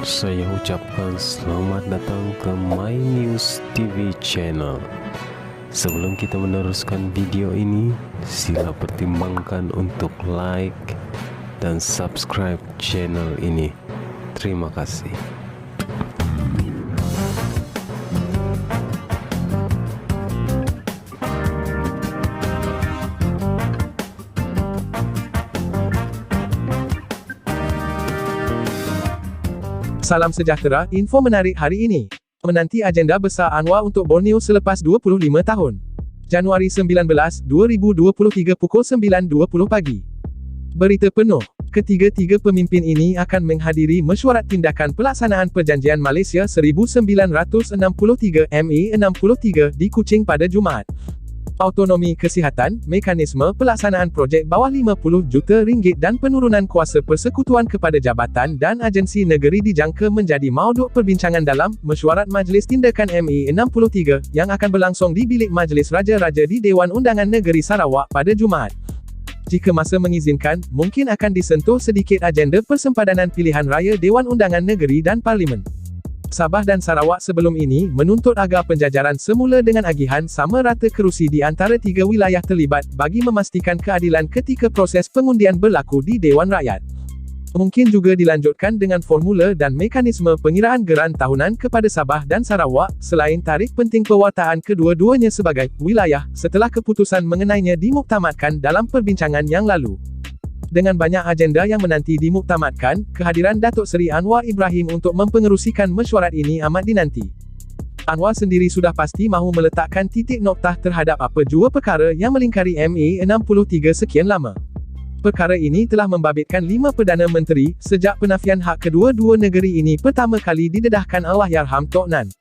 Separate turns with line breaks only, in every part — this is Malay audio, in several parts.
Saya ucapkan selamat datang ke My News TV channel. Sebelum kita meneruskan video ini, sila pertimbangkan untuk like dan subscribe channel ini. Terima kasih.
Salam sejahtera, info menarik hari ini. Menanti agenda besar Anwar untuk Borneo selepas 25 tahun. Januari 19, 2023 pukul 9.20 pagi. Berita penuh. Ketiga-tiga pemimpin ini akan menghadiri mesyuarat tindakan pelaksanaan Perjanjian Malaysia 1963 ME 63 di Kuching pada Jumaat. Autonomi kesihatan, mekanisme pelaksanaan projek bawah RM50 juta dan penurunan kuasa persekutuan kepada jabatan dan agensi negeri dijangka menjadi mauduk perbincangan dalam mesyuarat Majlis Tindakan ME 63 yang akan berlangsung di Bilik Majlis Raja-Raja di Dewan Undangan Negeri Sarawak pada Jumaat. Jika masa mengizinkan, mungkin akan disentuh sedikit agenda persempadanan pilihan raya Dewan Undangan Negeri dan Parlimen. Sabah dan Sarawak sebelum ini menuntut agar penjajaran semula dengan agihan sama rata kerusi di antara tiga wilayah terlibat bagi memastikan keadilan ketika proses pengundian berlaku di Dewan Rakyat. Mungkin juga dilanjutkan dengan formula dan mekanisme pengiraan geran tahunan kepada Sabah dan Sarawak, selain tarikh penting pewartaan kedua-duanya sebagai wilayah, setelah keputusan mengenainya dimuktamadkan dalam perbincangan yang lalu. Dengan banyak agenda yang menanti dimuktamadkan, kehadiran Datuk Seri Anwar Ibrahim untuk mempengerusikan mesyuarat ini amat dinanti. Anwar sendiri sudah pasti mahu meletakkan titik noktah terhadap apa jua perkara yang melingkari ME 63 sekian lama. Perkara ini telah membabitkan 5 Perdana Menteri, sejak penafian hak kedua-dua negeri ini pertama kali didedahkan Allahyarham Tok Nan.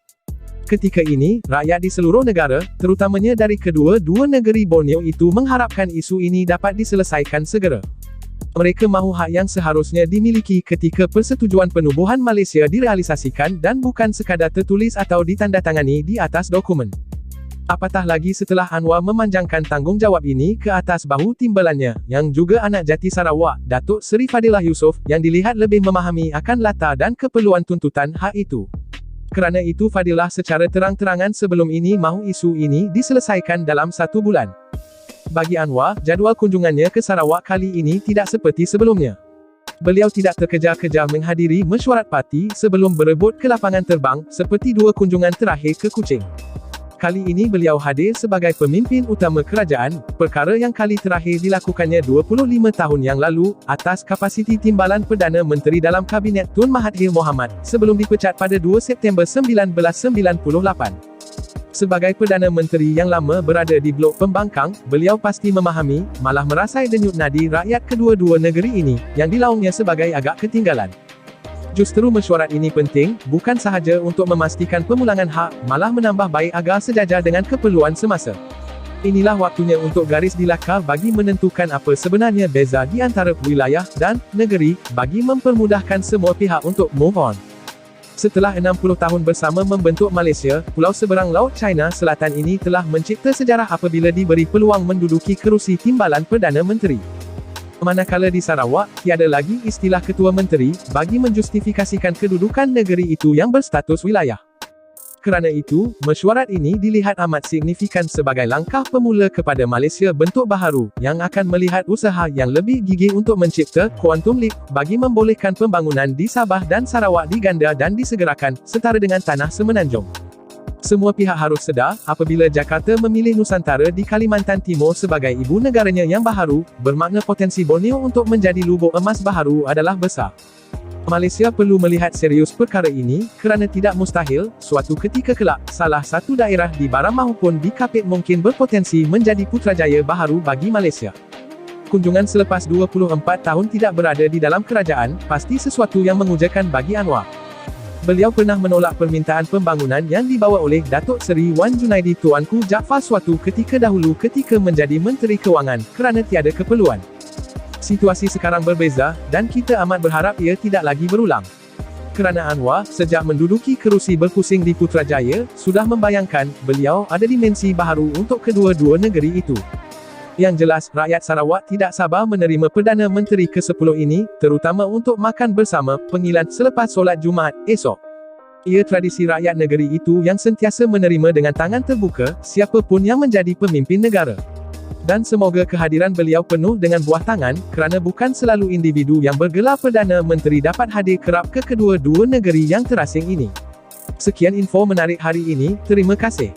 Ketika ini, rakyat di seluruh negara, terutamanya dari kedua-dua negeri Borneo itu mengharapkan isu ini dapat diselesaikan segera. Mereka mahu hak yang seharusnya dimiliki ketika persetujuan penubuhan Malaysia direalisasikan dan bukan sekadar tertulis atau ditandatangani di atas dokumen. Apatah lagi setelah Anwar memanjangkan tanggungjawab ini ke atas bahu timbalannya, yang juga anak jati Sarawak, Datuk Seri Fadilah Yusof, yang dilihat lebih memahami akan latar dan keperluan tuntutan hak itu. Kerana itu Fadilah secara terang-terangan sebelum ini mahu isu ini diselesaikan dalam 1 bulan. Bagi Anwar, jadual kunjungannya ke Sarawak kali ini tidak seperti sebelumnya. Beliau tidak terkejar-kejar menghadiri mesyuarat parti sebelum berebut ke lapangan terbang, seperti 2 kunjungan terakhir ke Kuching. Kali ini beliau hadir sebagai pemimpin utama kerajaan, perkara yang kali terakhir dilakukannya 25 tahun yang lalu, atas kapasiti timbalan Perdana Menteri dalam Kabinet Tun Mahathir Mohamad, sebelum dipecat pada 2 September 1998. Sebagai Perdana Menteri yang lama berada di blok pembangkang, beliau pasti memahami, malah merasai denyut nadi rakyat kedua-dua negeri ini, yang dilaungnya sebagai agak ketinggalan. Justru mesyuarat ini penting, bukan sahaja untuk memastikan pemulangan hak, malah menambah baik agar sejajar dengan keperluan semasa. Inilah waktunya untuk garis dilakar bagi menentukan apa sebenarnya beza di antara wilayah dan negeri, bagi mempermudahkan semua pihak untuk move on. Setelah 60 tahun bersama membentuk Malaysia, Pulau Seberang Laut China Selatan ini telah mencipta sejarah apabila diberi peluang menduduki kerusi timbalan Perdana Menteri. Manakala di Sarawak, tiada lagi istilah Ketua Menteri, bagi menjustifikasikan kedudukan negeri itu yang berstatus wilayah. Kerana itu, mesyuarat ini dilihat amat signifikan sebagai langkah pemula kepada Malaysia bentuk baharu, yang akan melihat usaha yang lebih gigih untuk mencipta quantum leap, bagi membolehkan pembangunan di Sabah dan Sarawak diganda dan disegerakan, setara dengan tanah semenanjung. Semua pihak harus sedar, apabila Jakarta memilih Nusantara di Kalimantan Timur sebagai ibu negaranya yang baharu, bermakna potensi Borneo untuk menjadi lubuk emas baharu adalah besar. Malaysia perlu melihat serius perkara ini, kerana tidak mustahil, suatu ketika kelak, salah satu daerah di Baram maupun di Kapit mungkin berpotensi menjadi putrajaya baharu bagi Malaysia. Kunjungan selepas 24 tahun tidak berada di dalam kerajaan, pasti sesuatu yang mengujakan bagi Anwar. Beliau pernah menolak permintaan pembangunan yang dibawa oleh Datuk Seri Wan Junaidi Tuanku Jaafar suatu ketika dahulu ketika menjadi Menteri Kewangan, kerana tiada keperluan. Situasi sekarang berbeza, dan kita amat berharap ia tidak lagi berulang. Kerana Anwar, sejak menduduki kerusi berpusing di Putrajaya, sudah membayangkan, beliau ada dimensi baharu untuk kedua-dua negeri itu. Yang jelas, rakyat Sarawak tidak sabar menerima Perdana Menteri ke-10 ini, terutama untuk makan bersama pengilan selepas solat Jumaat esok. Ia tradisi rakyat negeri itu yang sentiasa menerima dengan tangan terbuka siapa pun yang menjadi pemimpin negara. Dan semoga kehadiran beliau penuh dengan buah tangan, kerana bukan selalu individu yang bergelar Perdana Menteri dapat hadir kerap ke kedua-dua negeri yang terasing ini. Sekian info menarik hari ini, terima kasih.